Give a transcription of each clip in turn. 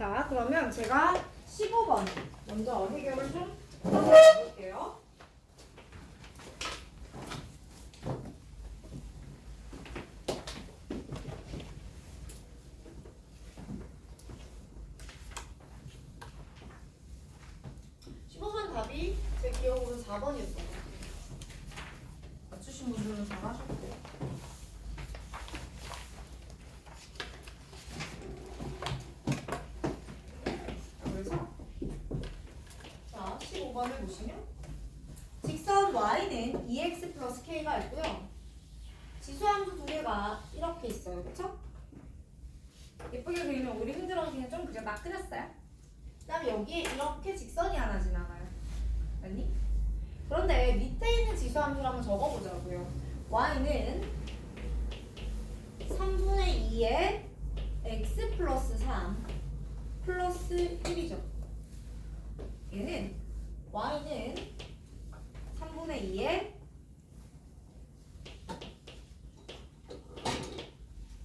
자, 그러면 제가 15번 먼저 해결을 좀 해볼게요. 답이 제 기억으로 4번이었던 것 같아요. 맞추신 분들은 잘 하셨고. 그래서 자, 15번을 보시면 직선 y는 2x 플러스 k가 있고요. 지수함수 두 개가 이렇게 있어요. 그쵸? 예쁘게 그리면 우리 힘들어서 그냥 좀 그냥 막 그렸어요. 그 다음에 여기에 이렇게 직선이 하나 지나가요. 아니? 그런데 밑에 있는 지수함수를 한번 적어보자고요. y는 3분의 2의 x 플러스 3 플러스 1이죠. 얘는 y는 3분의 2의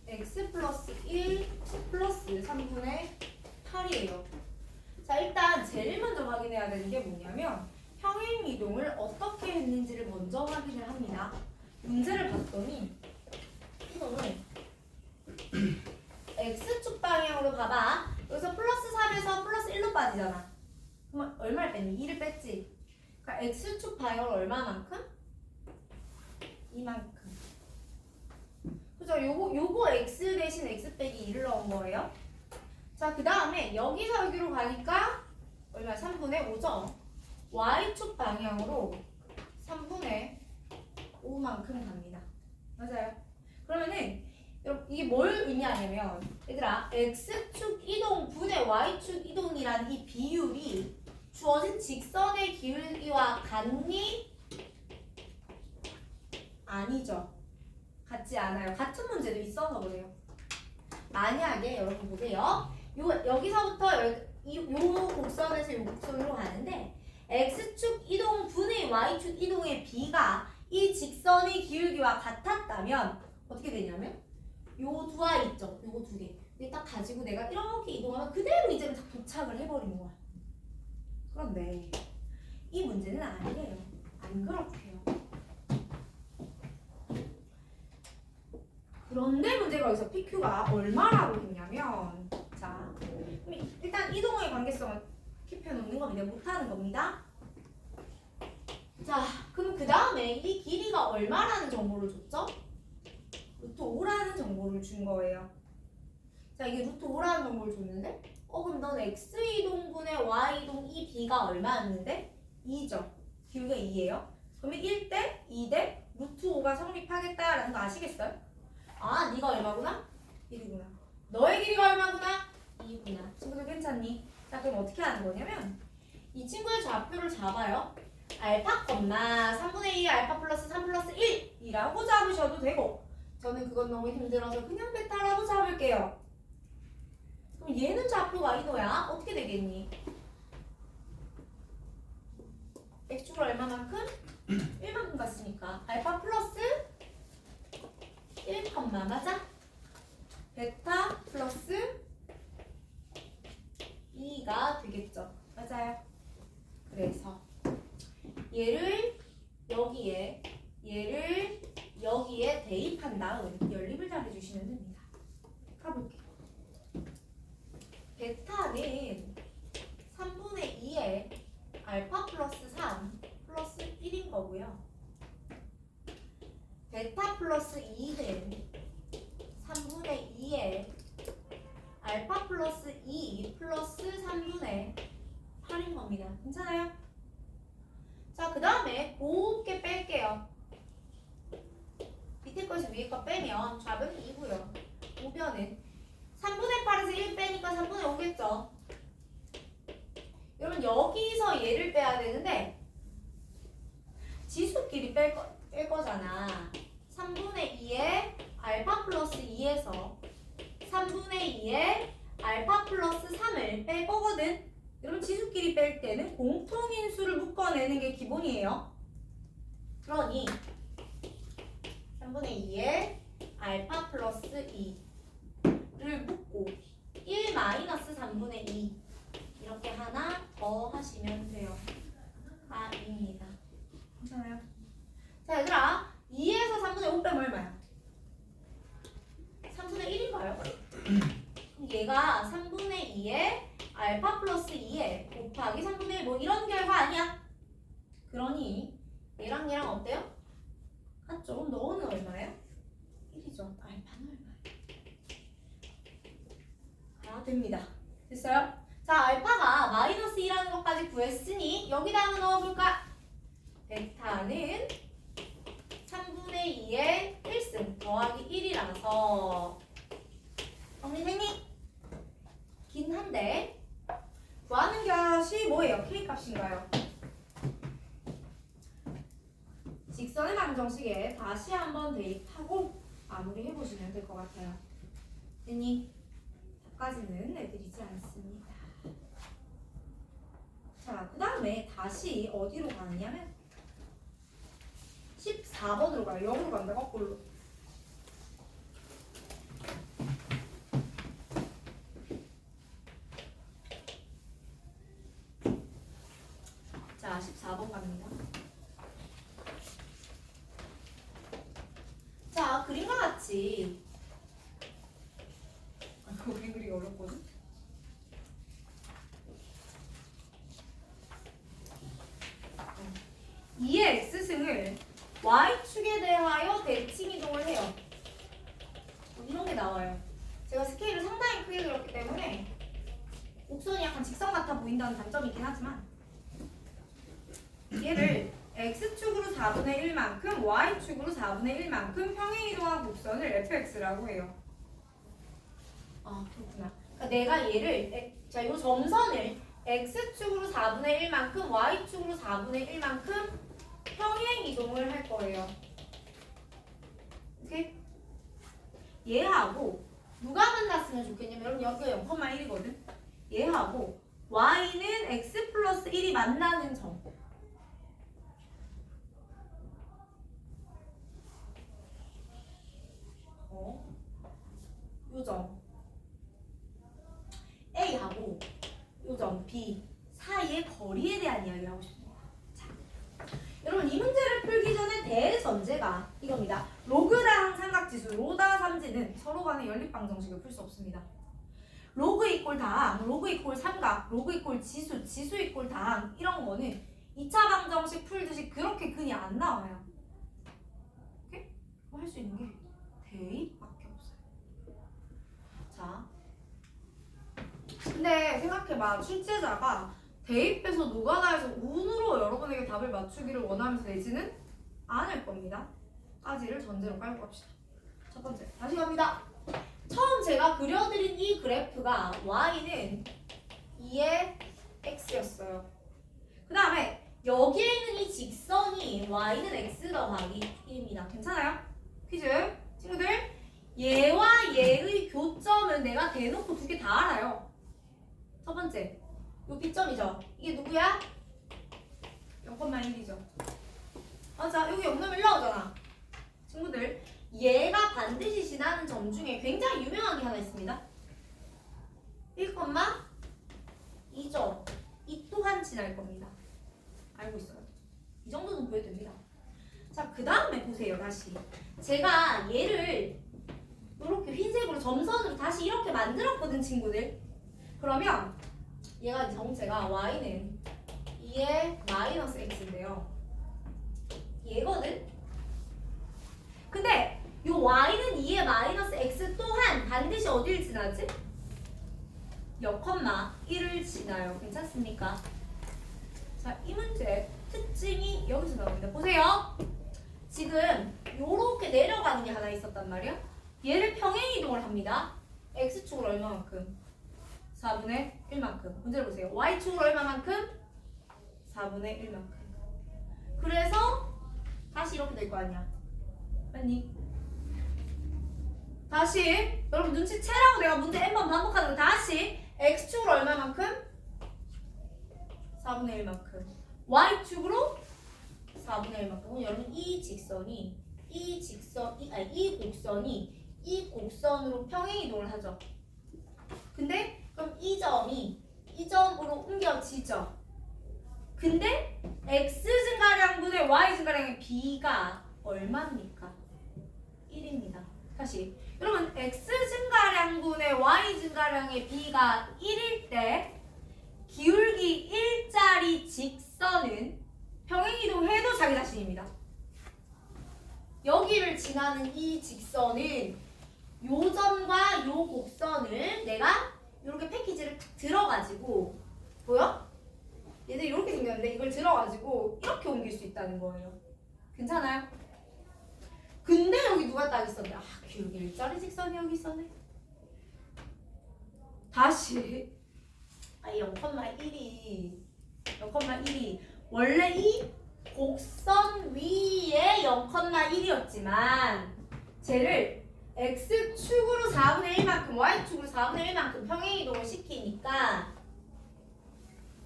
x 플러스 1 플러스 3분의 8이에요. 자, 일단 제일 먼저 확인해야 되는 게 뭐냐면 평행이동을 어떻게 했는지를 먼저 확인을 합니다. 문제를 봤더니 이거는 x축 방향으로 봐봐. 여기서 플러스 3에서 플러스 1로 빠지잖아. 그러면 얼마를 뺐니? 2를 뺐지. 그러니까 x축 방향으로 얼마만큼? 이만큼. 그죠? 요거 x 대신 x 빼기 2를 넣은 거예요. 자, 그 다음에 여기서 여기로 가니까 얼마? 3분의 5죠? y축 방향으로 3분의 5만큼 갑니다. 맞아요. 그러면은 이게 뭘 의미하냐면 얘들아 x축 이동 분의 y축 이동이라는 이 비율이 주어진 직선의 기울기와 같니? 아니죠. 같지 않아요. 같은 문제도 있어서 그래요. 만약에 여러분 보세요. 여기서부터 요 곡선에서 요 곡선으로 가는데 x축 이동 분의 y축 이동의 비가 이 직선의 기울기와 같았다면 어떻게 되냐면 요 두 아이 있죠? 요거 두 개. 이게 딱 가지고 내가 이렇게 이동하면 그대로 이제는 딱 도착을 해버리는 거야. 그런데 이 문제는 아니에요. 안 그렇게요. 그런데 문제가 여기서 PQ가 얼마라고 했냐면 자, 일단 이동의 관계성을 킵해 놓는 겁니다. 못하는 겁니다. 자, 그럼 그 다음에 이 길이가 얼마라는 정보를 줬죠? 루트 5라는 정보를 준 거예요. 자, 이게 루트 5라는 정보를 줬는데 그럼 넌 x이동분의 y이동 이 b가 얼마였는데? 2죠. 기울기가 2예요. 그러면 1대 2대 루트 5가 성립하겠다라는 거 아시겠어요? 아, 네가 얼마구나? 1이구나. 너의 길이가 얼마구나? 2구나. 친구들 괜찮니? 자, 그럼 어떻게 하는 거냐면 이 친구의 좌표를 잡아요. 알파, 3분의 2 알파 플러스 3 플러스 1이라고 잡으셔도 되고 저는 그건 너무 힘들어서 그냥 베타라고 잡을게요. 그럼 얘는 좌표가 이거야. 어떻게 되겠니? x축을 얼마만큼? 1만큼 갔으니까 알파 플러스 1, 맞아? 베타 플러스 2가 되겠죠. 맞아요. 그래서 얘를 여기에 대입한 다음 연립을 잘 해주시면 됩니다. 가볼게요. 베타는 3분의 2에 알파 플러스 3 플러스 1인 거고요. 베타 플러스 2는 3분의 2에 알파 플러스 2 플러스 3분의 8인 겁니다. 괜찮아요? 자, 그 다음에 곱게 뺄게요. 밑에 것이 위에 거 빼면 좌변은 2고요. 우변은 3분의 8에서 1 빼니까 3분의 5겠죠. 여러분 여기서 얘를 빼야 되는데 지수끼리 뺄 거잖아. 3분의 2에 알파 플러스 2에서 3분의 2에 알파 플러스 3을 뺄 거거든. 여러분 지수끼리 뺄 때는 공통인수를 묶어내는 게 기본이에요. 그러니 3분의 2에 알파 플러스 2를 묶고 1 마이너스 3분의 하시면 돼요. R입니다. 괜찮아요? 자, 얘들아. 2에서 3분의 5 빼면 얼마야? 3분의 1인가요? 얘가 3분의 2에 알파 플러스 2에 곱하기 3분의 1 뭐 이런 결과 아니야? 그러니 얘랑 얘랑 어때요? 같죠? 너는 얼마예요? 1이죠. 알파는 얼마예요? 됩니다. 됐어요? 자, 알파가 마이너스 2라는 것까지 구했으니 여기다가 넣어볼까? 베타는 3분의 2의 1승 더하기 1이라서 정리됐니? 긴 한데 구하는 것이 뭐예요? K값인가요? 직선의 방정식에 다시 한번 대입하고 마무리해보시면 될 것 같아요. 됐니? 답까지는 내드리지 않습니다. 자, 그 다음에 다시 어디로 가느냐면 14번으로 가요. 0으로 간다, 거꾸로. 자, 14번 갑니다. 자, 그림과 같이 그림 그리기 어렵거든? 이의 x승을 y축에 대하여 대칭 이동을 해요. 이런 게 나와요. 제가 스케일을 상당히 크게 그렸기 때문에 곡선이 약간 직선 같아 보인다는 단점이 있긴 하지만 얘를 x축으로 4분의 1만큼 y축으로 4분의 1만큼 평행 이동한 곡선을 fx라고 해요. 아, 그렇구나. 그러니까 내가 얘를 자, 이 점선을 x축으로 4분의 1만큼 y축으로 4분의 1만큼 평행 이동을 할 거예요. 오케이? 얘하고 누가 만났으면 좋겠냐면 여러분 여기가 0,1이거든. 얘하고 y는 x 플러스 1이 만나는 점. 요 점 A하고 요 점 B 사이의 거리에 대한 이야기를 하고 싶습니다. 자, 여러분 이 문제를 풀기 전에 대전제가 이겁니다. 로그랑 삼각지수, 로다 삼지는 서로 간의 연립방정식을 풀 수 없습니다. 로그 이꼴 당, 로그 이꼴 삼각, 로그 이꼴 지수, 지수 이꼴 당 이런 거는 2차 방정식 풀듯이 그렇게 그냥 안 나와요. 오케이? 할 수 있는 게 대입밖에 없어요. 자, 근데 생각해봐. 출제자가 대입해서 노가다에서 운으로 여러분에게 답을 맞추기를 원하면서 내지는 않을 겁니다. 까지를 전제로 깔고 갑시다. 첫 번째, 다시 갑니다. 처음 제가 그려드린 이 그래프가 y는 2의 x였어요. 그 다음에 여기에 있는 이 직선이 y는 x 더하기 1입니다. 괜찮아요? 퀴즈 친구들, 얘와 얘의 교점은 내가 대놓고 두 개 다 알아요. 첫 번째, 요 B점이죠. 이게 누구야? 0,1이죠. 맞아, 여기 0,1 나오잖아. 친구들, 얘가 반드시 지나는 점 중에 굉장히 유명한 게 하나 있습니다. 1,2점. 이 또한 지날 겁니다. 알고 있어요. 이 정도는 보여도 됩니다. 자, 그 다음에 보세요. 다시 제가 얘를 이렇게 흰색으로 점선으로 다시 이렇게 만들었거든, 친구들. 그러면 얘가 정체가 y는 2의 마이너스 x인데요. 얘거든? 근데 이 y는 2의 마이너스 x 또한 반드시 어디를 지나지? 0,1을 지나요. 괜찮습니까? 자, 이 문제 특징이 여기서 나옵니다. 보세요. 지금 요렇게 내려가는 게 하나 있었단 말이야. 얘를 평행 이동을 합니다. x축으로 얼마만큼? 4분의 1만큼. 문제를 보세요. y축으로 얼마만큼? 4분의 1만큼. 그래서 다시 이렇게 될 거 아니야. 맞니? 다시 여러분 눈치채라고 내가 문제 n번 반복하는 거. 다시 x축으로 얼마만큼? 4분의 1만큼. y축으로 4분의 1만큼. 여러분 이 직선이 이 곡선이 이 곡선으로 평행 이동을 하죠. 근데 그럼 이 점이 이 점으로 옮겨지죠. 근데 x 증가량분의 y 증가량의 b가 얼마입니까? 1입니다. 다시 여러분 x 증가량분의 y 증가량의 b가 1일 때 기울기 1짜리 직선은 평행이동해도 자기 자신입니다. 여기를 지나는 이 직선은 요 점과 요 곡선을 내가 이렇게 패키지를 탁 들어가지고 보여? 얘들 이렇게 생겼는데 이걸 들어가지고 이렇게 옮길 수 있다는 거예요. 괜찮아요? 근데 여기 누가 딱 있었네. 아, 기울기 일자리 직선이 여기 있었네. 다시 0,1이 원래 이 곡선 위에 0,1이었지만 쟤를 x축으로 4분의 1만큼 y축으로 4분의 1만큼 평행이동을 시키니까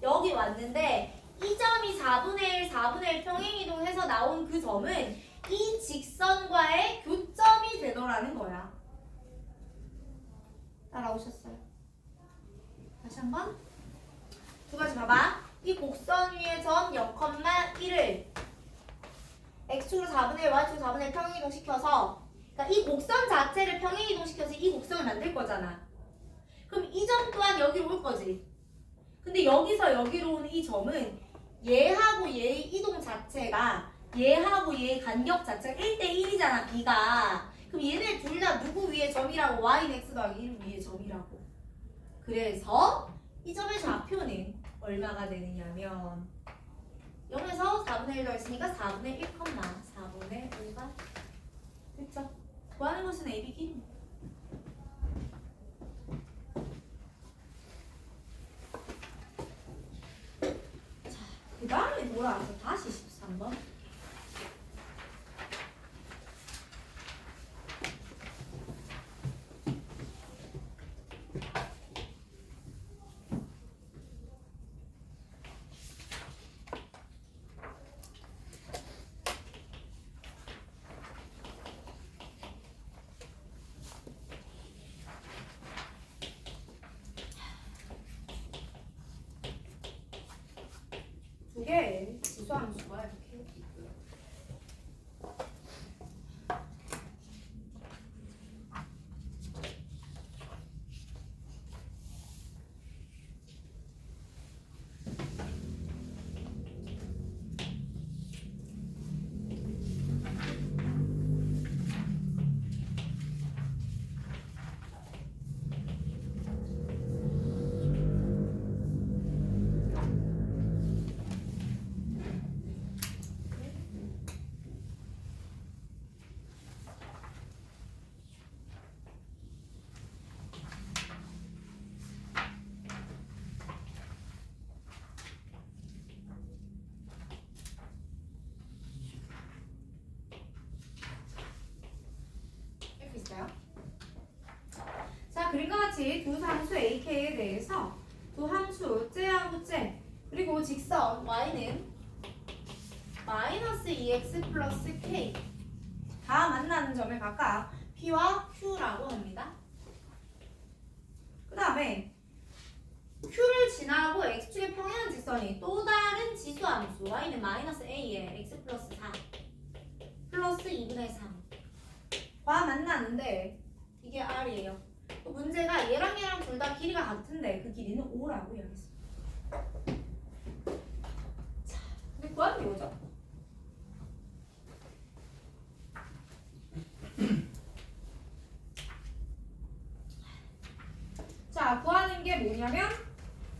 여기 왔는데 이 점이 4분의 1 평행이동해서 나온 그 점은 이 직선과의 교점이 되더라는 거야. 따라오셨어요? 다시 한번 두 가지 봐봐. 이 곡선 위의 점 0,1을 x축으로 4분의 1, y축으로 4분의 1 평행이동 시켜서 그러니까 이 곡선 자체를 평행이동 시켜서 이 곡선을 만들 거잖아. 그럼 이 점 또한 여기로 올 거지. 근데 여기서 여기로 오는 이 점은 얘하고 얘의 이동 자체가 얘하고 얘의 간격 자체가 1대1이잖아, b가. 그럼 얘네 둘 다 누구 위에 점이라고? y는 x 더하기 1 위에 점이라고. 그래서 이 점의 좌표는 얼마가 되느냐면 0에서 4분의 1 더했으니까 4분의 1, 4분의 5가 됐죠? 구하는 것은 a, b 길입니다. 자, 그 다음에 돌아와서 다시 13번. 이게 지수함수가 이렇게 있고요. 자, 그림과 같이 두 함수 AK에 대해서 두 함수 째하고 째 그리고 직선 y는 마이너스 2x 플러스 k 다 만나는 점을 각각 p와 q라고 합니다. 그 다음에 q를 지나고 x축의 평행 직선이 또 다른 지수함수 y는 마이너스 a에 x 플러스 4 플러스 2분의 3과 만나는데 이게 r이에요. 문제가 얘랑 얘랑 둘 다 길이가 같은데 그 길이는 5라고 이야기했습니다. 자, 근데 구하는 게 뭐죠? 자, 구하는 게 뭐냐면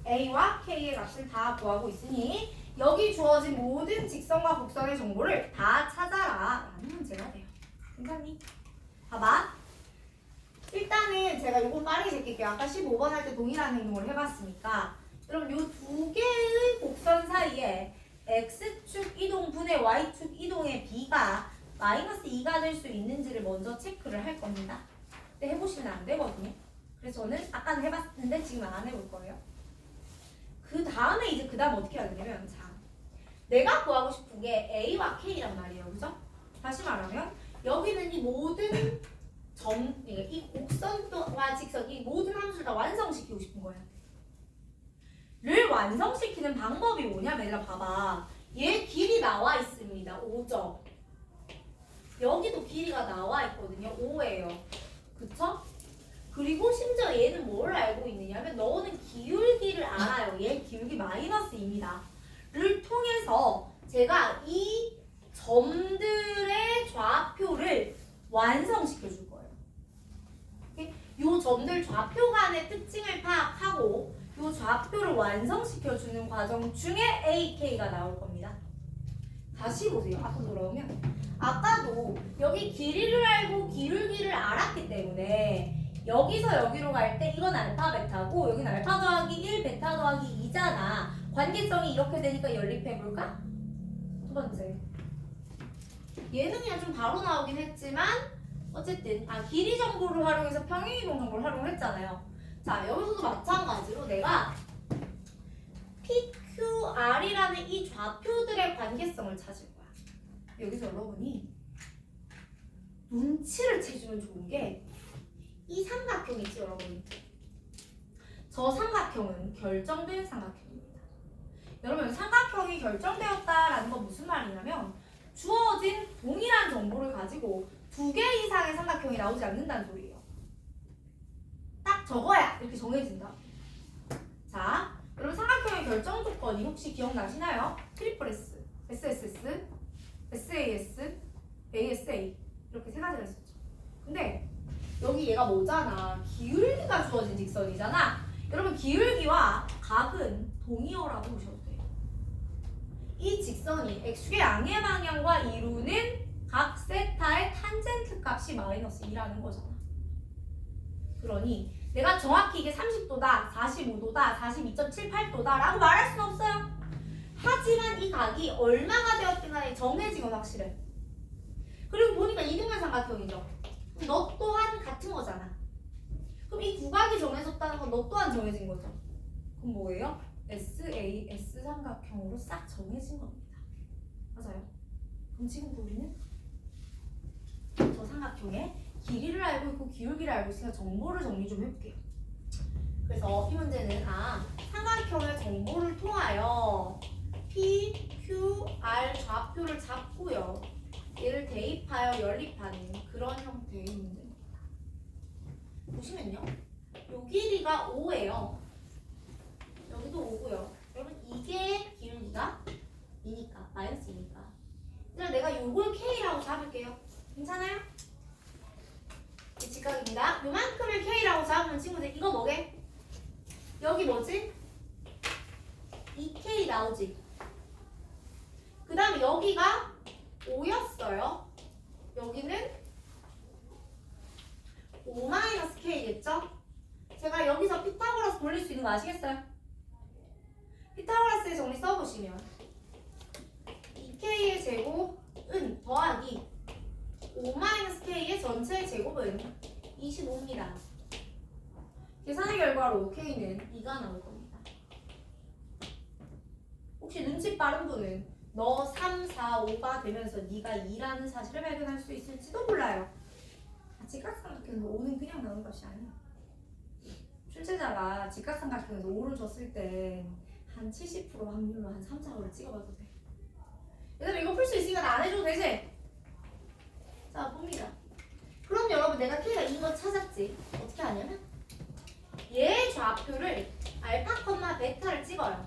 a와 k의 값을 다 구하고 있으니 여기 주어진 모든 직선과 곡선의 정보를 다 찾아라 라는 문제가 돼요. 괜찮니? 봐봐. 일단은 제가 이거 빠르게 제낄게요. 아까 15번 할 때 동일한 행동을 해봤으니까 여러분 이 두 개의 곡선 사이에 x축 이동분의 y축 이동의 b가 마이너스 2가 될 수 있는지를 먼저 체크를 할 겁니다. 근데 해보시면 안 되거든요. 그래서 저는 아까는 해봤는데 지금 안 해볼 거예요. 그 다음에 이제 그 다음 어떻게 해야 되냐면 자, 내가 구하고 싶은 게 a와 k란 말이에요. 그죠? 다시 말하면 여기는 이 모든 이 곡선과 직선 이 모든 함수를 다 완성시키고 싶은 거예요. 를 완성시키는 방법이 뭐냐면 얘들아 봐봐. 얘 길이 나와 있습니다. 5점. 여기도 길이가 나와 있거든요. 5예요. 그쵸? 그리고 심지어 얘는 뭘 알고 있느냐면 너는 기울기를 알아요. 얘 기울기 마이너스 2입니다.를 통해서 제가 이 점들의 좌표를 완성시켜 줄 거예요. 이 점들 좌표 간의 특징을 파악하고 이 좌표를 완성시켜 주는 과정 중에 AK가 나올 겁니다. 다시 보세요. 앞으로 돌아오면 아까도 여기 길이를 알고 기울기를 알았기 때문에 여기서 여기로 갈 때 이건 알파 베타고 여기는 알파 더하기 1 베타 더하기 2잖아. 관계성이 이렇게 되니까 연립해볼까? 두 번째, 얘는 그냥 좀 바로 나오긴 했지만 어쨌든 길이 정보를 활용해서 평행이동 정보를 활용했잖아요. 자, 여기서도 마찬가지로 내가 PQR이라는 이 좌표들의 관계성을 찾을 거야. 여기서 여러분이 눈치를 채주면 좋은 게 이 삼각형 있지 여러분. 저 삼각형은 결정된 삼각형입니다. 여러분 삼각형이 결정되었다라는 건 무슨 말이냐면 주어진 동일한 정보를 가지고 2개 이상의 삼각형이 나오지 않는다는 소리예요. 딱 저거야 이렇게 정해진다. 자, 여러분 삼각형의 결정 조건이 혹시 기억나시나요? 트리플 S, SSS, SAS, ASA 이렇게 세 가지가 있었죠. 근데 여기 얘가 뭐잖아? 기울기가 주어진 직선이잖아. 여러분 기울기와 각은 동의어라고 보셔도 돼요. 이 직선이 x축의 양의 방향과 이루는 각 세타의 탄젠트 값이 마이너스 2라는 거잖아. 그러니 내가 정확히 이게 30도다, 45도다, 42.78도다 라고 말할 수는 없어요. 하지만 이 각이 얼마가 되었든 간에 정해진 건 확실해. 그리고 보니까 이등변 삼각형이죠. 너 또한 같은 거잖아. 그럼 이 구각이 정해졌다는 건 너 또한 정해진 거죠. 그럼 뭐예요? SAS 삼각형으로 싹 정해진 겁니다. 맞아요. 그럼 지금 우리는 저 삼각형의 길이를 알고 있고 기울기를 알고 있으니까 정보를 정리 좀 해볼게요. 그래서 이 문제는 삼각형의 정보를 통하여 P, Q, R 좌표를 잡고요. 얘를 대입하여 연립하는 그런 형태의 문제입니다. 보시면요. 요 길이가 5예요. 여기도 5고요. 여러분 이게 기울기가 2니까 마이너스 2니까. 그래서 내가 요걸 K라고 잡을게요. 괜찮아요? 이 직각입니다. 요만큼을 K라고 잡으면 친구들 이거 뭐게? 여기 뭐지? 2K 나오지? 그 다음에 여기가 5였어요. 여기는 5-K겠죠? 제가 여기서 피타고라스 돌릴 수 있는 거 아시겠어요? 피타고라스의 정리 써보시면 2K의 제곱은 더하기 5-K의 전체 제곱은 25입니다. 계산의 결과로 K는 2가 나올 겁니다. 혹시 눈치 빠른 분은 너 3, 4, 5가 되면서 네가 2라는 사실을 발견할 수 있을지도 몰라요. 직각삼각형에서 5는 그냥 나오는 것이 아니에요. 출제자가 직각삼각형에서 5를 줬을 때 한 70% 확률로 한 3, 4, 5를 찍어봐도 돼. 얘들아 이거 풀 수 있으니까 나 안 해줘도 되지? 자 봅니다. 그럼 여러분 내가 K가 2인 거 찾았지? 어떻게 하냐면 얘 좌표를 알파, 베타를 찍어요.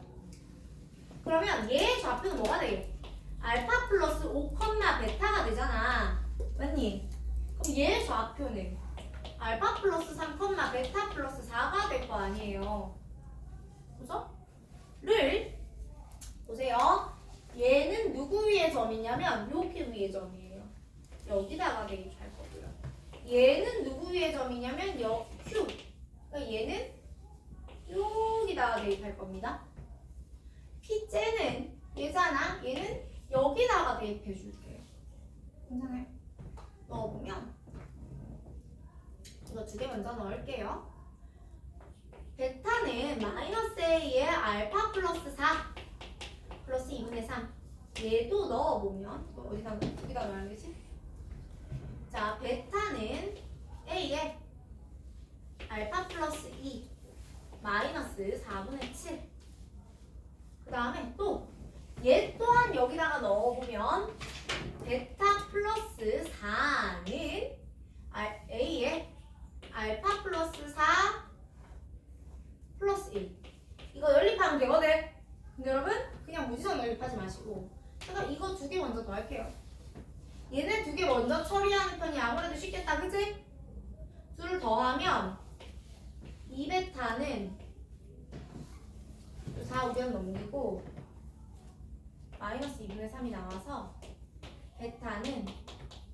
그러면 얘 좌표는 뭐가 돼요? 알파 플러스 5, 베타가 되잖아. 맞니? 그럼 얘 좌표는 알파 플러스 3, 베타 플러스 4가 될 거 아니에요. 그죠? 를 보세요. 얘는 누구 위의 점이냐면 여기 위의 점이에요. 여기다가 대입할 거고요. 얘는 누구 위의 점이냐면 Q. 그러니까 얘는 여기다가 대입할 겁니다. P째는 얘잖아. 얘는 여기다가 대입해 줄게요. 괜찮아요? 넣어보면 이거 2개 먼저 넣을게요. 베타는 마이너스 A의 알파 플러스 4 플러스 2분의 3 얘도 넣어보면 어디다 넣어야 되지? 자, 베타는 A의 알파 플러스 2 마이너스 4분의 7 그 다음에 또 얘 또한 여기다가 넣어보면 베타 플러스 4는 A에 알파 플러스 4 플러스 1 이거 연립하면 되거든. 근데 여러분 그냥 무지성 연립하지 마시고 제가 이거 두 개 먼저 더할게요. 얘네 두 개 먼저 처리하는 편이 아무래도 쉽겠다, 그치? 둘을 더하면 2베타는 4 우변 넘기고 마이너스 2분의 3이 나와서 베타는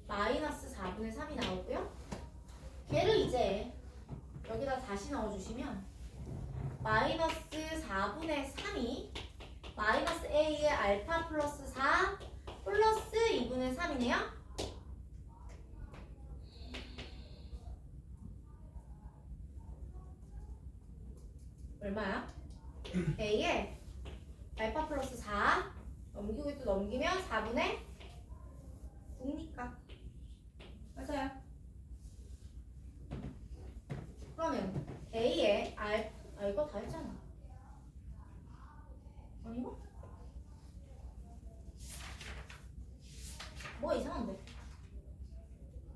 마이너스 4분의 3이 나오고요. 걔를 이제 여기다 다시 넣어주시면 마이너스 4분의 3이 마이너스 A의 알파 플러스 4 플러스 2분의 3이네요. 얼마야? A에 알파 플러스 4 넘기고 또 넘기면 4분의 9니까 맞아요. 그러면 A에 이거 다 했잖아. 아니고? 뭐 이상한데?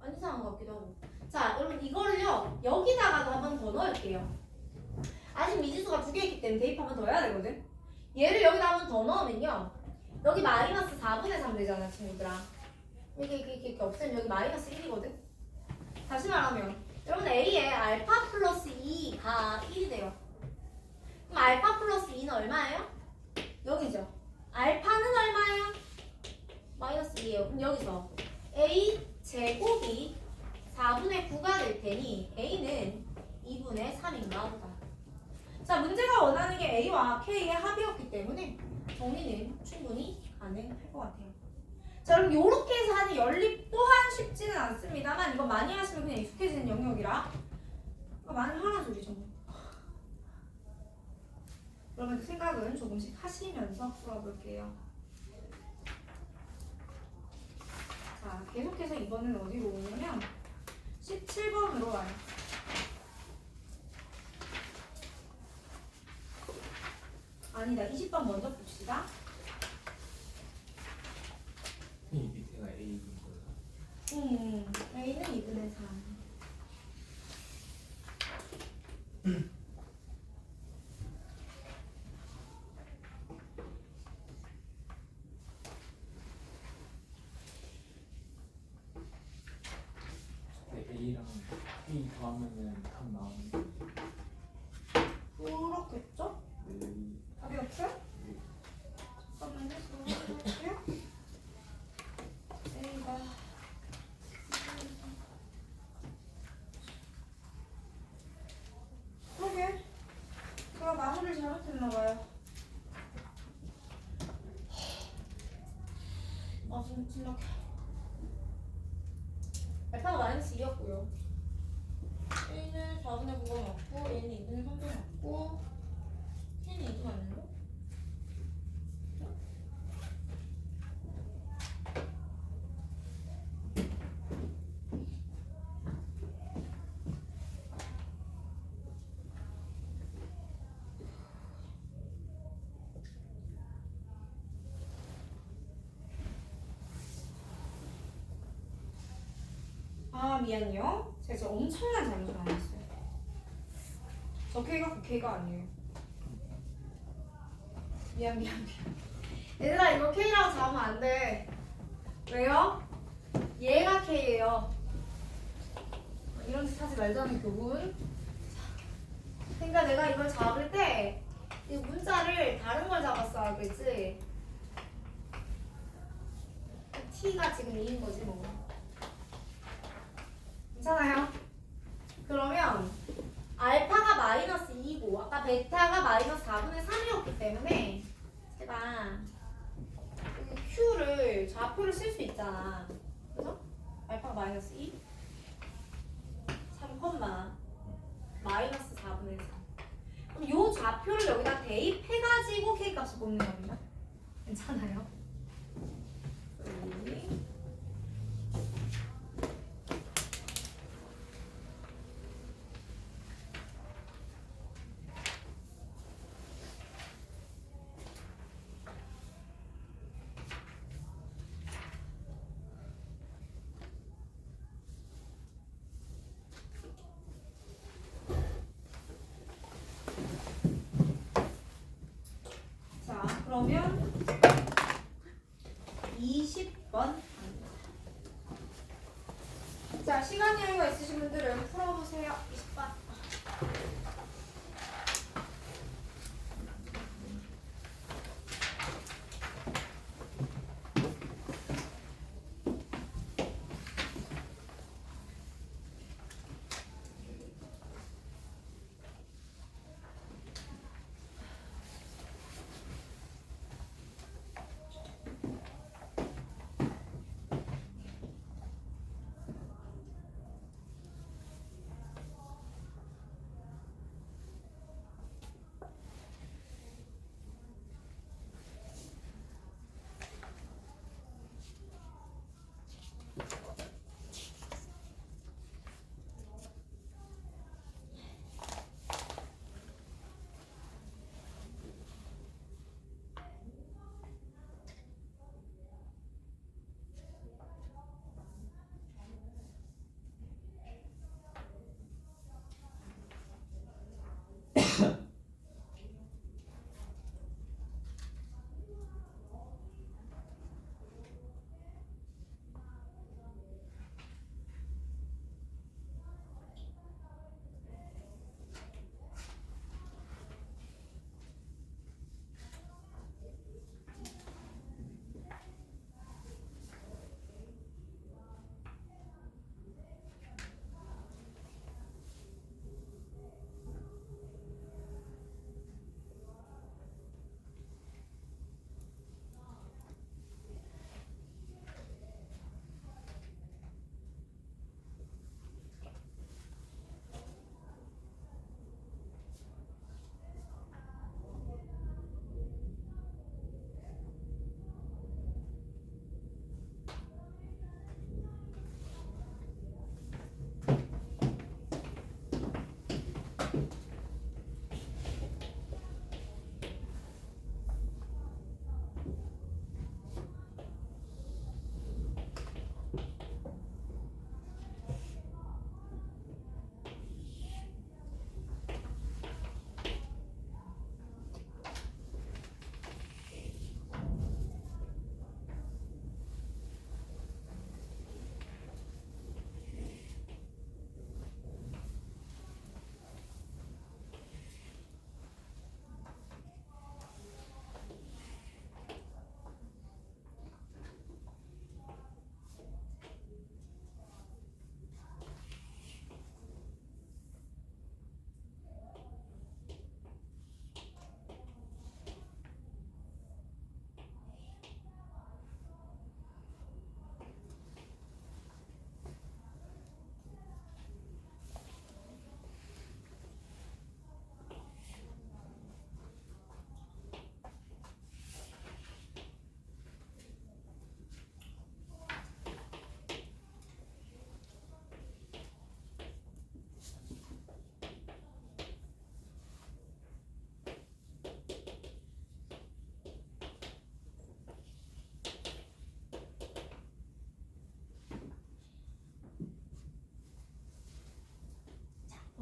안 이상한 것 같기도 하고. 자, 여러분 이거를요 여기다가도 한 번 더 넣을게요. 아직 미지수가 두 개 있기 때문에 대입 한 번 더 해야 되거든. 얘를 여기다 한 번 더 넣으면요 여기 마이너스 4분의 3 되잖아, 친구들아. 이게 없애면 여기 마이너스 1이거든. 다시 말하면 여러분 A에 알파 플러스 2가 1이 돼요. 그럼 알파 플러스 2는 얼마예요? 여기죠. 알파는 얼마예요? 마이너스 2예요. 그럼 여기서 A 제곱이 4분의 9가 될 테니 A는 2분의 3인가 보다. 자, 문제가 원하는 게 A와 K의 합이었기 때문에 정리는 충분히 가능할 것 같아요. 자, 여러분 요렇게 해서 하는 연립 또한 쉽지는 않습니다만 이거 많이 하시면 그냥 익숙해지는 영역이라 많이 하라는 소리죠. 그러면 생각은 조금씩 하시면서 풀어볼게요. 자, 계속해서 이번엔 어디로 오냐면 17번으로 와요. 아니다, 20번 먼저 봅시다. 이 밑에가 A인 거야. A는 2분의 3. A랑 B 더하면은 답 나오는 거지. 그렇겠죠? 네. 답이 없어요? 잠깐만요. 볼게요. A가 그러게 제가 마무리를 잘못했나봐요. 좀 침묵해. 알파가 마이너스 2였고요. A는 4분의 9가 맞고 A는 2분의 3가 맞고 K는 2도 맞는데? 아, 미안해요. 제가 진짜 엄청난 잘못을 안 했어요. 저 K가 그 K가 아니에요. 미안. 얘들아, 이거 K라고 잡으면 안 돼. 왜요? 얘가 K예요. 이런 짓 하지 말자는 교훈. 그러니까 내가 이걸 잡을 때 이 문자를 다른 걸 잡았어야 되지. T가 지금 2인 거지 뭐. 괜찮아요? 그러면 알파가 마이너스 2고 아까 베타가 마이너스 4분의 3이었기 때문에 제가 여기 Q를 좌표를 쓸 수 있잖아. 그죠? 알파가 마이너스 2 3, 마이너스 4분의 3. 그럼 요 좌표를 여기다 대입해가지고 K 값을 뽑는 겁니다. 괜찮아요?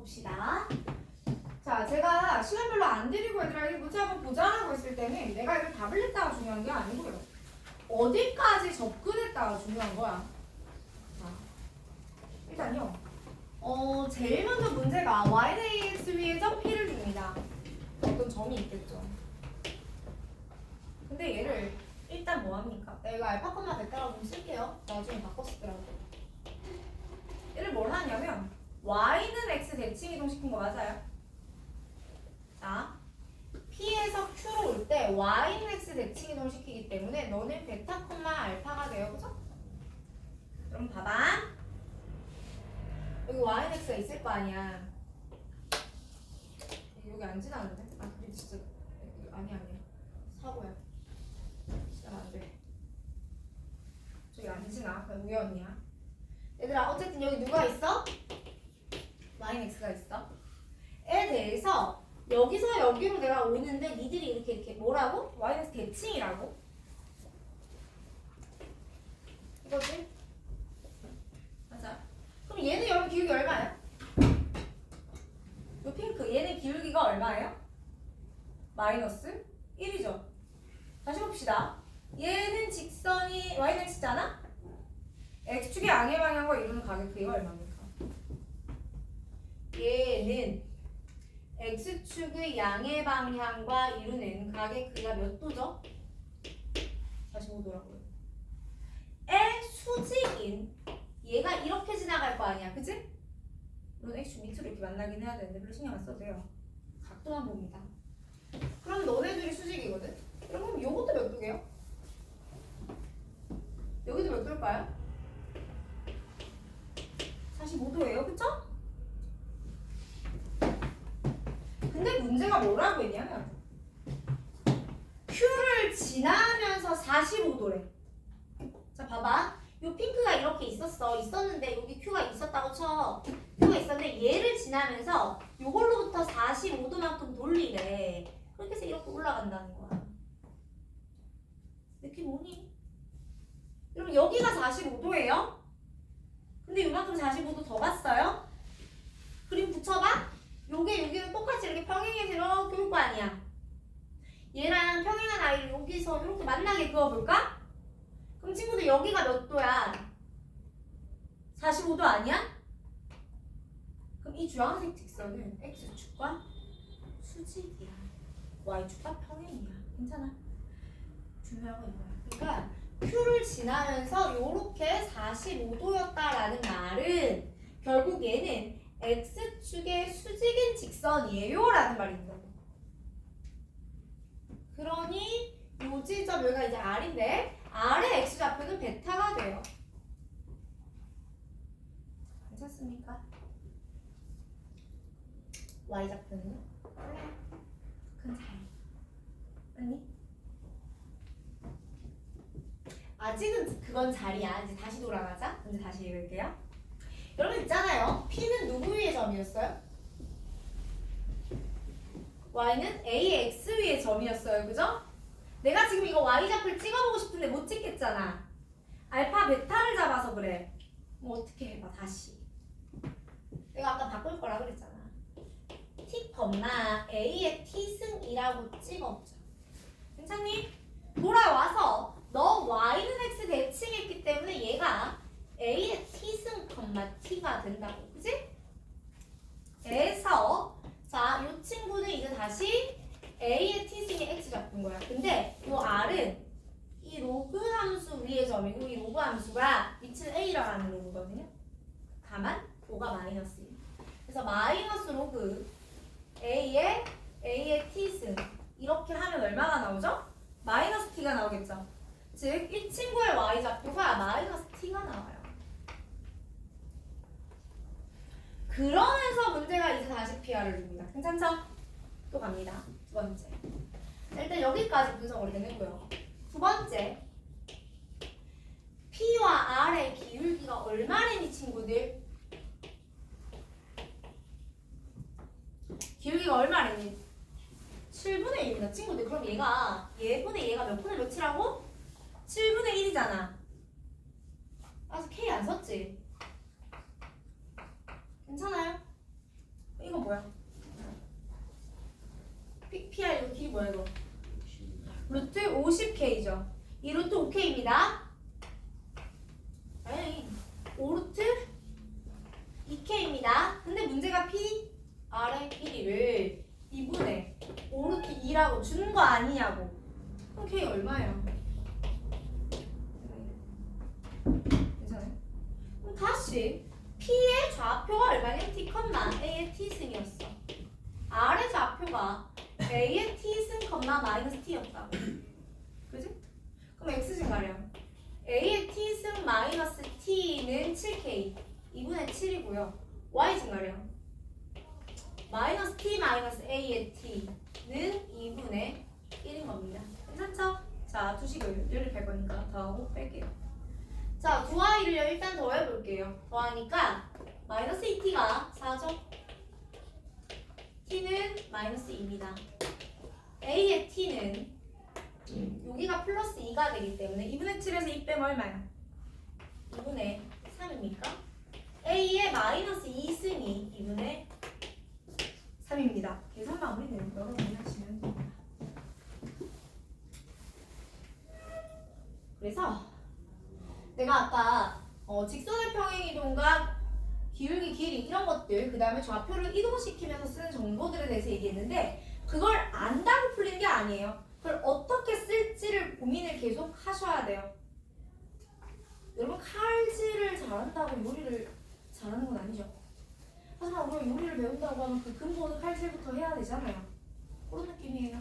봅시다. 자, 제가 시간 별로 안 드리고 얘들아 이 문제 한번 보자라고 했을 때는 내가 이걸 답을 냈다가 중요한 게 아니고요. 어디까지 접근했다가 중요한 거야. 자, 일단요. 제일 먼저 문제가 yx 위에 점 p를 줍니다. 어떤 점이 있겠죠. 근데 얘를 일단 뭐합니까? 내가 알파, 베타라고 좀 쓸게요. 나중에 바꿨었더라고. 얘를 뭘 하냐면 y는 x 대칭 이동시킨 거 맞아요? 자, p에서 q로 올 때 y는 x 대칭 이동시키기 때문에 너는 베타, 알파가 돼요. 그죠? 그럼 봐봐. 여기 y는 x가 있을 거 아니야. 여기 안 지나는데? 아, 그래 진짜 아니야. 사고야. 진짜 안 돼. 저기 안 지나. 그냥 우연이야. 얘들아, 어쨌든 여기 누가 있어? y는 x가 있어. 에 대해서 여기서 여기로 내가 오는데 니들이 이렇게 뭐라고? y는 x 대칭이라고? 이거지? 맞아. 그럼 얘는 여기 기울기 얼마야? 요 핑크 얘는 기울기가 얼마예요? 마이너스 1이죠. 다시 봅시다. 얘는 직선이 y는 x잖아? x축의 양의 방향과 이루는 가격 V가 얼마입니까? 얘는 x축의 양의 방향과 이루는 가격 V가 몇 도죠? 45도라고요. 의 수직인 얘가 이렇게 지나갈 거 아니야, 그치? 물론 x축 밑으로 이렇게 만나긴 해야 되는데 별로 신경 안 써도 돼요. 각도만 봅니다. 그럼 너네들이 수직이거든? 그럼 요것도 몇 도게요? 여기도 몇 도일까요? 45도예요, 그쵸? 근데 문제가 뭐라고 했냐면 Q를 지나면서 45도래. 자, 봐봐. 요 핑크가 이렇게 있었는데 여기 Q가 있었다고 쳐. Q가 있었는데 얘를 지나면서 요걸로부터 45도만큼 돌리래. 그렇게 해서 이렇게 올라간다는 거야. 느낌 오니? 여러분 여기가 45도예요? 근데 요만큼 45도 더 갔어요? 그림 붙여봐. 여기는 똑같이 이렇게 평행해서 이렇게 올 거 아니야. 얘랑 평행한 아이를 여기서 이렇게 만나게 그어볼까? 그럼 친구들 여기가 몇 도야? 45도 아니야? 그럼 이 주황색 직선은 x축과 수직이야. y축과 평행이야. 괜찮아? 중요한 건 이거야. 그러니까 Q를 지나면서 요렇게 45도였다라는 말은 결국 얘는 x축의 수직인 직선이에요 라는 말입니다. 그러니 요 지점 여기가 이제 R인데 R의 x좌표는 베타가 돼요. 괜찮습니까? y좌표는요? 큰 차이. 아니? 아직은 그건 자리야. 이제 다시 돌아가자. 이제 다시 읽을게요. 여러분 있잖아요. P는 누구 위의 점이었어요? Y는 AX 위의 점이었어요. 그죠? 내가 지금 이거 Y좌표를 찍어보고 싶은데 못 찍겠잖아. 알파, 베타를 잡아서 그래. 뭐 어떻게 해봐. 다시. 내가 아까 바꿀 거라 그랬잖아. T, A의 T승이라고 찍어보자. 괜찮니? 돌아와서 너 Y는 X 대칭했기 때문에 얘가 A의 T승, T가 된다고. 그치? 에서 자, 이 친구는 이제 다시 A의 T승이 X 잡은 거야. 근데 이 R은 이 로그 함수 위의 점이고 이 로그 함수가 위치는 A라는 로그거든요. 다만 O가 마이너스. 그래서 마이너스 로그 A의 T승 이렇게 하면 얼마가 나오죠? 마이너스 T가 나오겠죠. 즉, 이 친구의 Y좌표가 마이너스 T가 나와요. 그러면서 문제가 이제 다시 PR을 줍니다. 괜찮죠? 또 갑니다. 두 번째. 자, 일단 여기까지 분석을 해내고요. 두 번째. P와 R의 기울기가 얼마래니 친구들? 기울기가 얼마래니? 7분의 1입니다. 친구들 그럼 얘분의 얘가 몇 분의 몇이라고? 7분의 1이잖아. 그래서 K 안 썼지? 괜찮아요? 이거 뭐야? PR 이거 길이 뭐야 이거? 루트 50K죠. 이 루트 5K입니다. 에이, 5루트 2K입니다. 근데 문제가 PR의 길이를 2분의 5루트 2라고 주는 거 아니냐고. 그럼 K 얼마예요? 괜찮아요? 그럼 다시 P의 좌표가 얼마냐면 T, A의 T승이었어. R의 좌표가 A의 T승, 마이너스 T였다고. 그지? 그럼 X승 가령 A의 T승 마이너스 T는 7K 2분의 7이고요. Y승 가령 마이너스 T 마이너스 A의 T는 2분의 1인 겁니다. 괜찮죠? 자, 두 식을 연립할 거니까 더하고 뺄게요. 자, 두 Y를 일단 더해볼게요. 더하니까 마이너스 2T가 4죠? T는 마이너스 2입니다. A의 T는 여기가 플러스 2가 되기 때문에 2분의 7에서 2 빼면 얼마야? 2분의 3입니까? A의 마이너스 2승이 2분의 3입니다. 계산 마무리는 여러분이 하시면 됩니다. 그래서 내가 아까 직선의 평행이동과 기울기 길이 이런 것들 그 다음에 좌표를 이동시키면서 쓰는 정보들에 대해서 얘기했는데 그걸 안다고 풀린 게 아니에요. 그걸 어떻게 쓸지를 고민을 계속 하셔야 돼요. 여러분 칼질을 잘한다고 요리를 잘하는 건 아니죠. 하지만 우리가 요리를 배운다고 하면 그 근본은 칼질부터 해야 되잖아요. 그런 느낌이에요.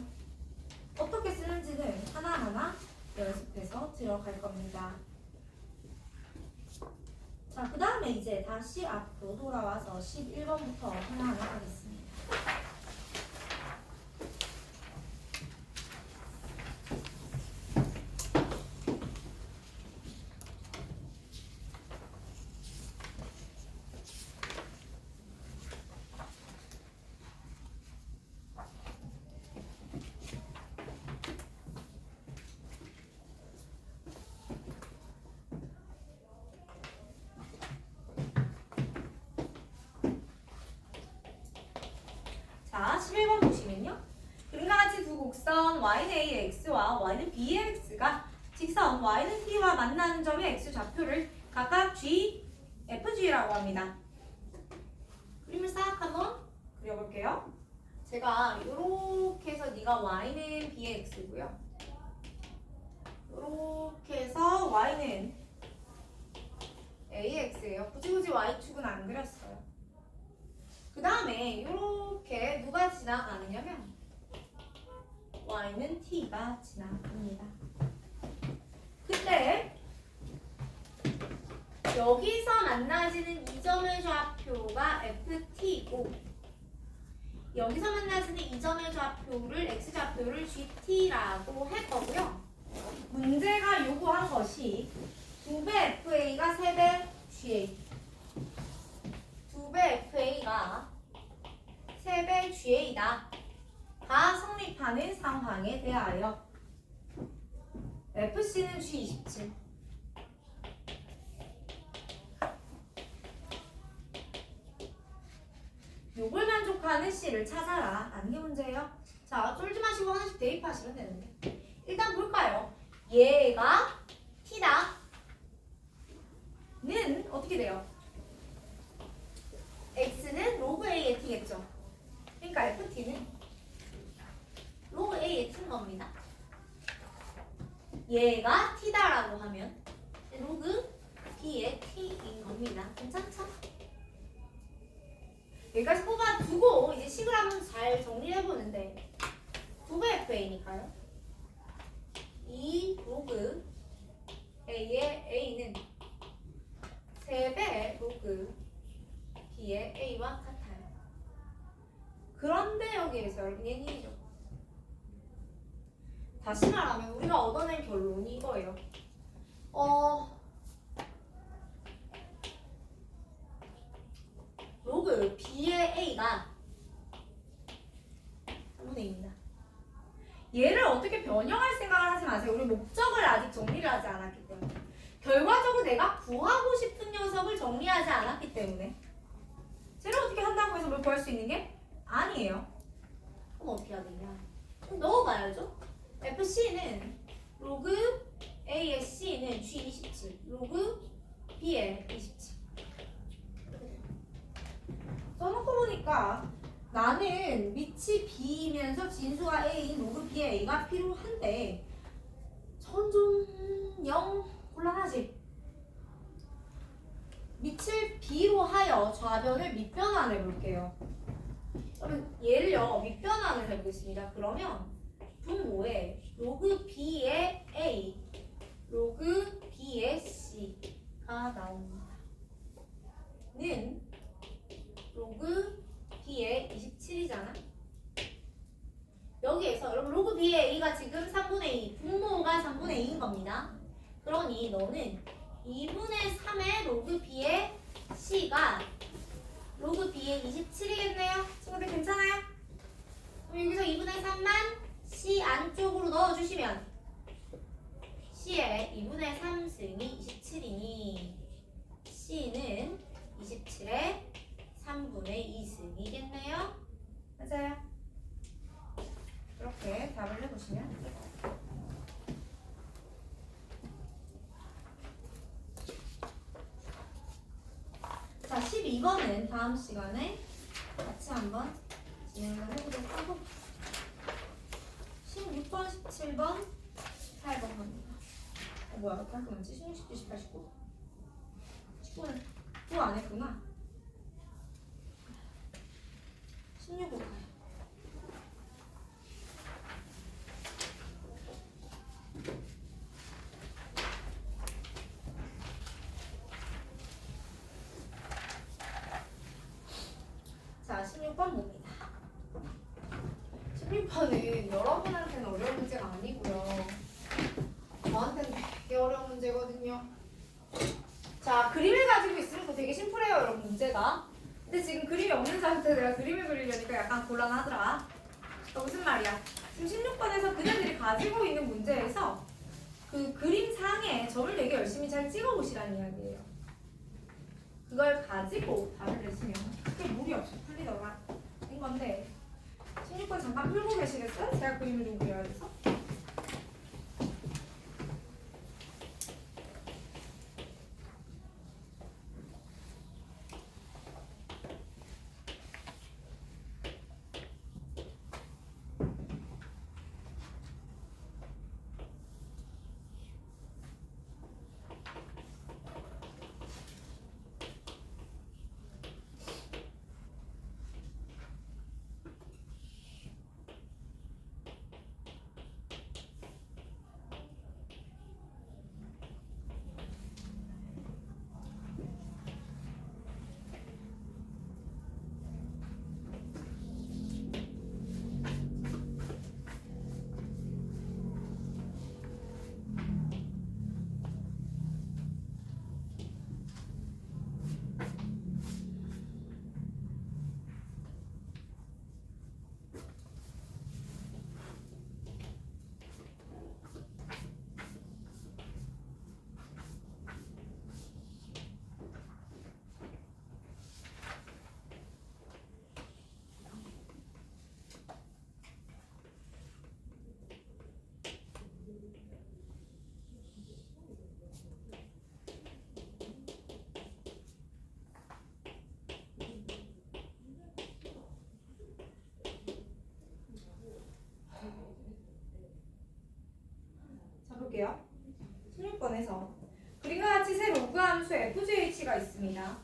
어떻게 쓰는지는 하나하나 연습해서 들어갈 겁니다. 자, 그 다음에 이제 다시 앞으로 돌아와서 11번부터 하나하나 하겠습니다. 자, 11번 보시면요. 그림과 같이 두 곡선 y는 a의 x와 y는 b의 x가 직선 y는 t와 만나는 점의 x 좌표를 각각 g, fg라고 합니다. 그림을 싹 한번 그려볼게요. 제가 이렇게 해서 네가 y는 b의 x고요. 이렇게 해서 y는 a의 x예요. 굳이 y축은 안 그렸어요. 그 다음에 이렇게 누가 지나가느냐면 y는 t가 지나갑니다. 그때 여기서 만나지는 이 점의 좌표가 ft고 여기서 만나지는 이 점의 좌표를 x좌표를 gt라고 할 거고요. 문제가 요구한 것이 2배 fa가 3배 ga 2배 FA가 3배 GA다. 가 성립하는 상황에 대하여 FC는 G27 요걸 만족하는 C를 찾아라 라는 게 문제예요. 자, 쫄지 마시고 하나씩 대입하시면 되는데 일단 볼까요? 얘가 T다 는 어떻게 돼요? x는 로그 a의 t겠죠. 그러니까 ft는 로그 a의 t인 겁니다. 얘가 t다라고 하면 로그 b의 t인 겁니다. 괜찮죠? 여기까지 뽑아두고 이제 식을 한번 잘 정리해보는데 2배 fa니까요. 이 로그 a의 a는 3배 로그 B의 A와 같아요. 그런데 여기에서 여러분 얘기죠. 다시 말하면 우리가 얻어낸 결론이 이거예요. 로그 B의 A가 3분의 2입니다. 얘를 어떻게 변형할 생각을 하지 마세요. 우리 목적을 아직 정리를 하지 않았기 때문에. 결과적으로 내가 구하고 싶은 녀석을 정리하지 않았기 때문에 쟤를 어떻게 한다고 해서 뭘 구할 수 있는 게 아니에요. 그럼 어떻게 해야 되냐? 좀 넣어봐야죠. FC는 로그 A의 C는 G27, 로그 B의 27. 써놓고 보니까 나는 밑이 B이면서 진수가 A인 로그 B의 A가 필요한데 전 좀 영 곤란하지. 밑을 B로 하여 좌변을 밑변환해 볼게요. 그럼 얘를요 밑변환을 해보겠습니다. 그러면 분모에 로그 B의 A, 로그 B의 C가 나옵니다. 는 로그 B의 27이잖아. 여기에서 여러분 로그 B의 A가 지금 3분의 2, 분모가 3분의 2인 겁니다. 그러니 너는 2분의 3의 로그 B의 C가 로그 B의 27이겠네요. 친구들 괜찮아요? 그럼 여기서 2분의 3만 C 안쪽으로 넣어주시면 C의 2분의 3승이 27이니 C는 27의 3분의 2승이겠네요. 맞아요. 이렇게 답을 해보시면 자, 12번은 다음 시간에 같이 한번 진행을 해보도록 하고 16번, 17번, 8번 갑니다. 뭐야, 이렇게 할 거면 16, 17, 18, 19 19는 또 안 했구나. 16으로 가요. 자, 16번 봅니다. 16번은 여러분한테는 어려운 문제가 아니고요. 저한테는 되게 어려운 문제거든요. 자, 그림을 가지고 있으면 또 되게 심플해요, 여러분, 문제가. 근데 지금 그림이 없는 상태에서 내가 그림을 그리려니까 약간 곤란하더라. 그러니까 무슨 말이야? 지금 16번에서 그녀들이 가지고 있는 문제에서 그 그림상에 점을 되게 열심히 잘 찍어보시라는 이야기예요. 그걸 가지고 답을 내시면 크게 무리 없이 풀리더라. 인 건데 16번 잠깐 풀고 계시겠어요? 제가 그림을 좀 그려야 돼서. 볼게요. 16번에서 그림과 같이 세 로그 함수 FGH가 있습니다.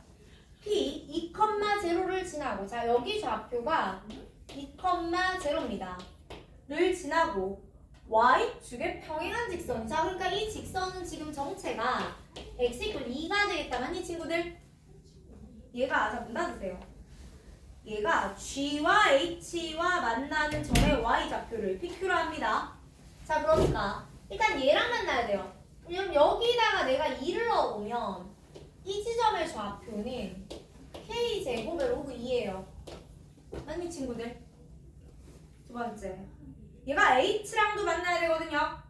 P 2,0를 지나고 자 여기 좌표가 2,0입니다. 를 지나고 Y축의 평행한 직선 자 그러니까 이 직선은 지금 정체가 x = 2가 되겠다. 맞니 친구들? 얘가 자 문 닫으세요. 얘가 G와 H와 만나는 점의 Y 좌표를 PQ로 합니다. 자 그러니까 일단 얘랑 만나야 돼요. 그럼 여기다가 내가 2를 넣어보면 이 지점의 좌표는 K제곱의 로그 2예요. 맞니 친구들? 두 번째 얘가 H랑도 만나야 되거든요.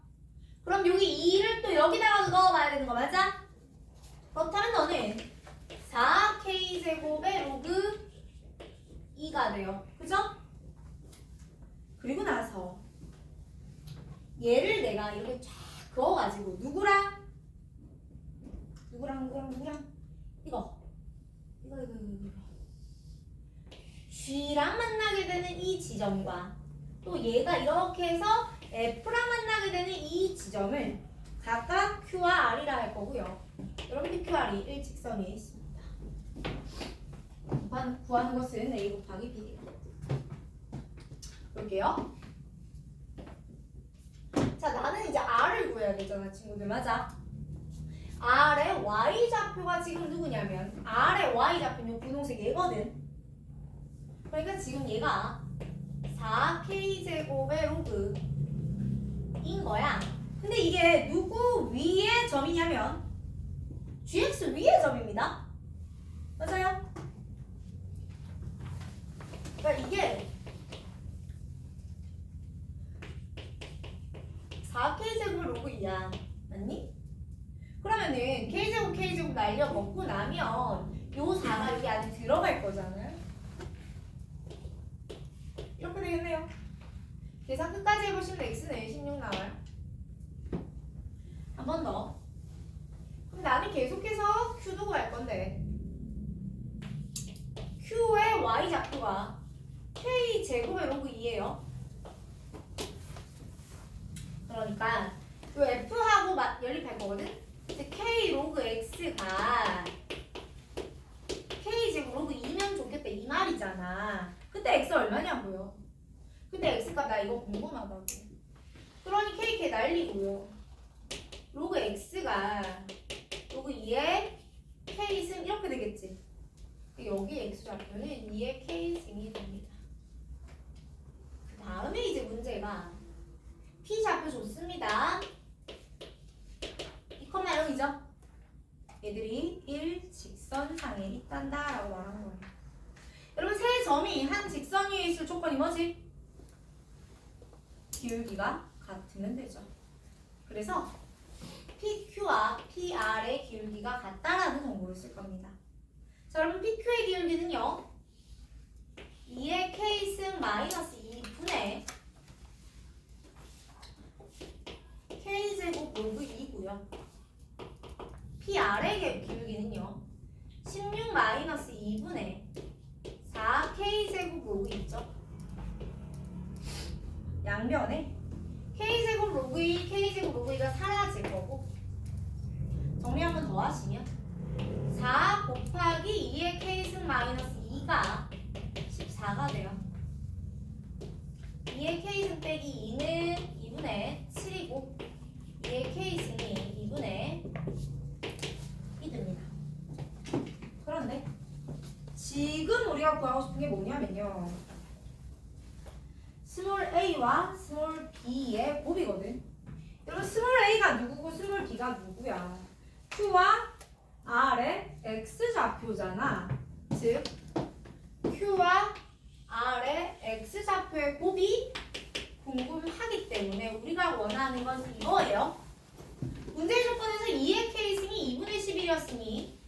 그럼 여기 2를 또 여기다가 넣어봐야 되는 거 맞아? 그렇다면 너는 4K제곱의 로그 2가 돼요. 그죠? 그리고 나서 얘를 내가 이렇게 쫙 그어가지고 누구랑 이거 G랑 만나게 되는 이 지점과 또 얘가 이렇게 해서 F랑 만나게 되는 이 지점을 각각 Q와 R이라 할 거고요. 여러분 PQR이 일직선에 있습니다. 구하는 것은 A 곱하기 B예요. 볼게요. 자, 나는 이제 R을 구해야 되잖아, 친구들. 맞아? R의 Y좌표가 지금 누구냐면 R의 Y좌표는 요 분홍색 얘거든. 그러니까 지금 얘가 4K제곱의 로그인 거야. 근데 이게 누구 위의 점이냐면 GX 위의 점입니다. 맞아요? 그러니까 이게 4K제곱 로그 2야. 맞니? 그러면은 K제곱 날려 먹고 나면 요 4가 여기 안에 들어갈 거잖아요. 이렇게 되겠네요. 계산 끝까지 해보시면 X는 16 나와요. 한 번 더. 그럼 나는 계속해서 Q도 구할 건데 Q의 Y좌표가 K제곱의 로그 2예요. 그러니까 요 F하고 연립할 거거든? 근데 K 로그 X가 K제곱 로그 2면 좋겠다 이 말이잖아. 근데 X 얼마냐고요? 근데 X값 나 이거 궁금하다고. 그러니 KK 날리고요. 로그 X가 로그 2의 K승 이렇게 되겠지. 여기 X좌표는 2의 K승이 됩니다. 그 다음에 이제 문제가 P좌표 좋습니다. 2,0이죠? 얘들이 일직선상에 있단다 라고 말하는 거예요. 여러분 세 점이 한 직선 위에 있을 조건이 뭐지? 기울기가 같으면 되죠. 그래서 PQ와 PR의 기울기가 같다라는 정보를 쓸 겁니다. 자, 여러분 PQ의 기울기는요 2의 K승 마이너스 2분의 K제곱 로그 2고요. PR의 기울기는요 16 마이너스 2분의 4K제곱 로그 2죠. 양변에 K제곱 로그 2, K제곱 로그 2가 사라질 거고 정리 한 번 더 하시면 4 곱하기 2의 K승 마이너스 2가 14가 돼요. 2의 K승 빼기 2는 2분의 7이고 2의 K승이 2분의 2 됩니다. 그런데 지금 우리가 구하고 싶은 게 뭐냐면요 스몰 a와 스몰 b의 곱이거든. 여러분 스몰 a가 누구고 스몰 b가 누구야? q와 r의 x좌표잖아. 즉 q와 r의 x좌표의 곱이 궁금하기 때문에 우리가 원하는 건 이거예요. 문제 조건에서 2의 k승이 2분의 11이었으니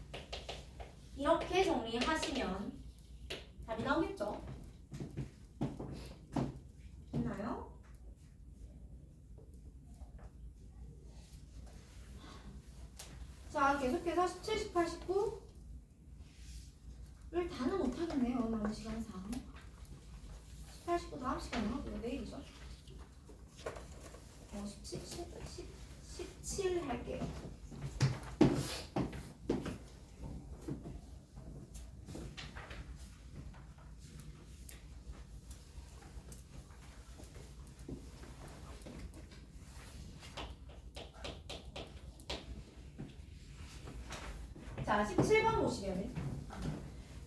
이렇게 정리하시면 답이 나오겠죠? 있나요? 자, 계속해서 17, 18, 19를 다는 못하겠네요. 남은 시간상 18, 19 다음 시간에 하고요. 내일이죠? 17 할게요. 자, 17번 보시면은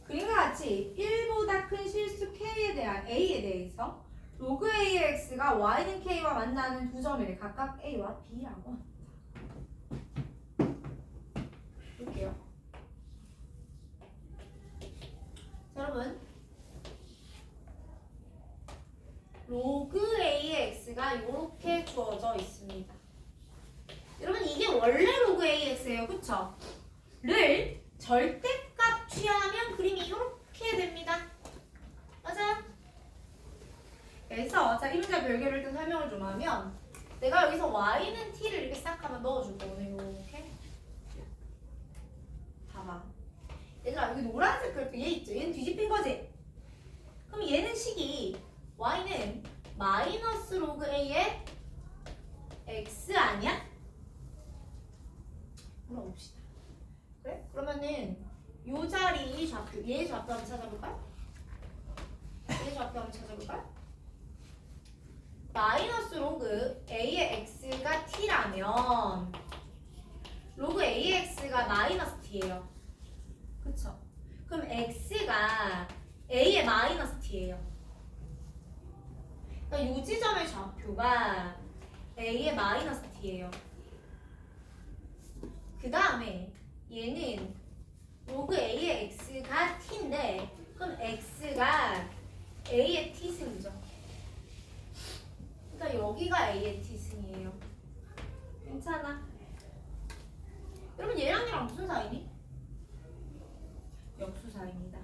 그림과 같이 1보다 큰 실수 K에 대한 A에 대해서 로그 A의 X가 Y는 K와 만나는 두 점을 각각 A와 B라고 합니다. 볼게요. 자, 여러분 로그 A의 X가 이렇게 주어져 있습니다. 여러분 이게 원래 로그 A의 X예요. 그쵸? 를 절대값 취하면 그림이 이렇게 됩니다. 맞아요? 그래서 자, 이 문제 별개를 일단 설명을 좀 하면 내가 여기서 y는 t를 이렇게 싹 하면 넣어줄 거거든요. 이렇게 봐봐. 얘들아 여기 노란색 그래프 얘 있죠? 얘는 뒤집힌 거지? 그럼 얘는 식이 y는 마이너스 로그 a의 x 아니야? 물어봅시다. 그래? 그러면은 요 자리 좌표, 얘 좌표 한번 찾아볼까요? 얘 좌표 한번 찾아볼까요? 마이너스 로그 a의 x가 t라면 로그 a의 x가 마이너스 t예요. 그쵸? 그럼 x가 a의 마이너스 t예요. 그러니까 이 지점의 좌표가 a의 마이너스 t예요. 그 다음에 얘는 로그 a의 x가 t인데 그럼 x가 a의 t승이죠. 그러니까 여기가 a의 t승이에요. 괜찮아? 여러분 얘랑 얘랑 무슨 사이니? 역수 사이입니다.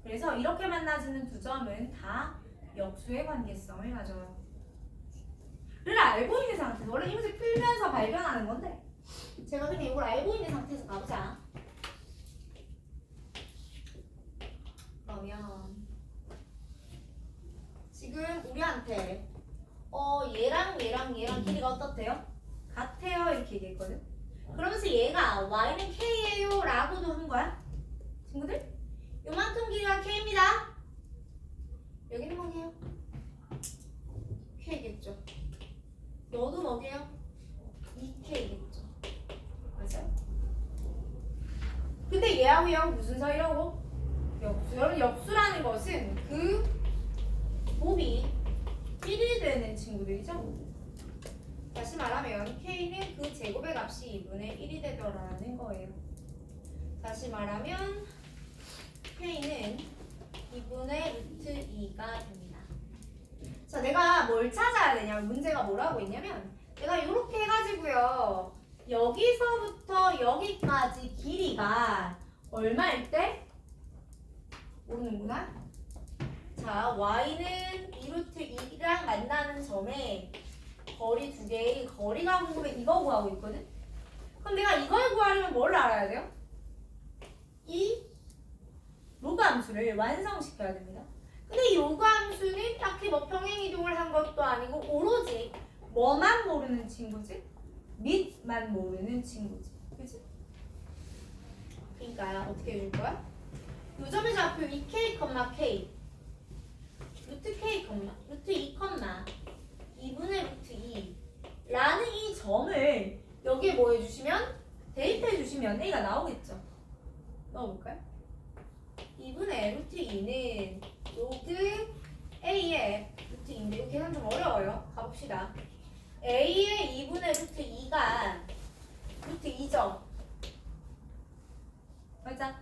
그래서 이렇게 만나지는 두 점은 다 역수의 관계성을 가져요. 를 알고 있는 상태에서 원래 이 문제 풀면서 발견하는 건데 제가 그냥 이걸 알고 있는 상태에서 가보자. 그러면 지금 우리한테 얘랑 길이가 어떻대요? 같아요 이렇게 얘기했거든. 그러면서 얘가 y는 k예요 라고도 한 거야. 친구들? 요만큼 길이가 k입니다. 여기는 뭐게요? k겠죠. 여도 뭐게요? 2k겠죠. 맞아요. 근데 얘하고 얘하고 무슨 사이라고? 역수. 여러분 역수라는 것은 그 곱이 1이 되는 친구들이죠. 다시 말하면 k는 그 제곱의 값이 2분의 1이 되더라는 거예요. 다시 말하면 k는 2분의 루트 2가 됩니다. 자, 내가 뭘 찾아야 되냐면 문제가 뭐라고 있냐면 내가 이렇게 해가지고요. 여기서부터 여기까지 길이가 얼마일 때? 모르는구나. 자, y는 2루트 2랑 만나는 점에 거리 두 개의 거리가 궁금해. 이거 구하고 있거든. 그럼 내가 이걸 구하려면 뭘 알아야 돼요? 이 로그 함수를 완성시켜야 됩니다. 근데 이 로그 함수는 딱히 뭐 평행이동을 한 것도 아니고 오로지 뭐만 모르는 친구지? 밑만 모르는 친구지. 그치? 그러니까 어떻게 해줄 거야? 요 점의 좌표 2k, k 루트 k, 루트 2, 2분의 루트 2 라는 이 점을 여기에 뭐 해주시면 대입해 주시면 a가 나오겠죠. 넣어볼까요? 2분의 루트 2는 로그 a의 루트 2인데 이거 계산 좀 어려워요. 가봅시다. a의 2분의 루트 2가 루트 2죠. 맞아?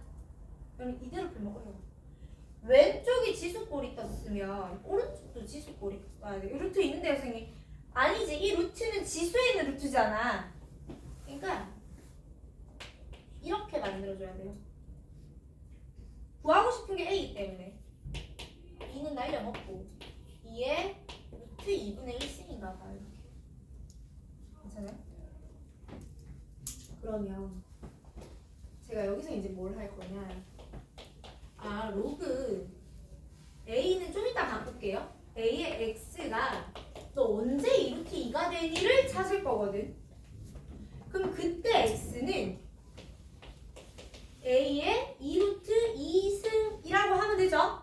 그럼 이대로 풀면 어려워. 왼쪽이 지수꼴이 떴으면 오른쪽도 지수꼴이 떠야 돼. 루트 있는데 선생님 아니지. 이 루트는 지수에 있는 루트잖아. 그러니까 이렇게 만들어줘야 돼요. 구하고 싶은 게 a이기 때문에 2는 날려먹고 2에 루트 2분의 1승인가 봐요. 이렇게. 괜찮아요? 그러면 제가 여기서 이제 뭘 할 거냐. 로그 a는 좀 이따 바꿀게요. a의 x가 또 언제 2루트 2가 되니를 찾을 거거든. 그럼 그때 x는 a의 2루트 2승이라고 하면 되죠.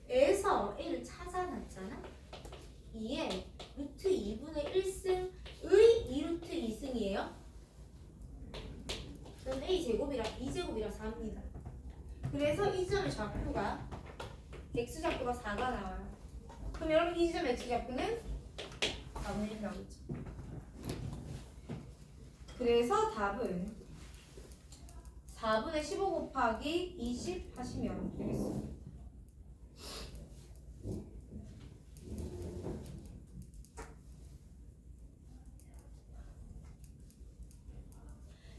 에서 a를 찾아놨잖아. 2의 루트 2분의 1승의 2루트 2승이에요. 그럼 a 제곱이랑 2제곱이랑 4입니다. 그래서 이 점의 좌표가 x좌표가 4가 나와요. 그럼 여러분 이 지점 x좌표는 4분의 1 나오겠죠. 그래서 답은 4분의 15 곱하기 20 하시면 되겠습니다.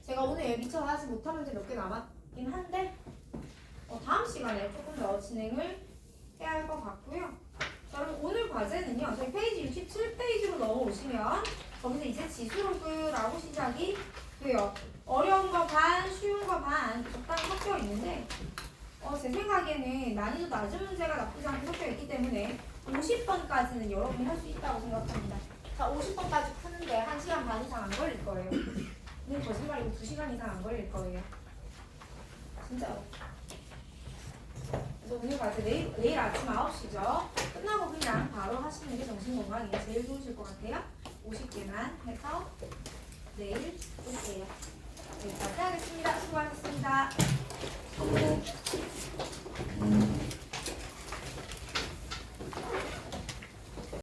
제가 오늘 미처 하지 못한 문제 몇 개 남았긴 한데 다음 시간에 조금 더 진행을 할 것 같고요. 자, 그럼 오늘 과제는요. 저희 페이지 67페이지로 넘어오시면 거기서 이제 지수로그라고 시작이 돼요. 어려운 거 반, 쉬운 거 반 적당히 섞여 있는데 제 생각에는 난이도 낮은 문제가 나쁘지 않게 섞여 있기 때문에 50번까지는 여러분이 할 수 있다고 생각합니다. 자, 50번까지 푸는데 1시간 반 이상 안 걸릴 거예요. 이건 거짓말이고 2시간 이상 안 걸릴 거예요. 진짜로. 그래서 오늘 과제 내일 아침 9시죠. 끝나고 그냥 바로 하시는 게 정신건강에 제일 좋으실 것 같아요. 50개만 해서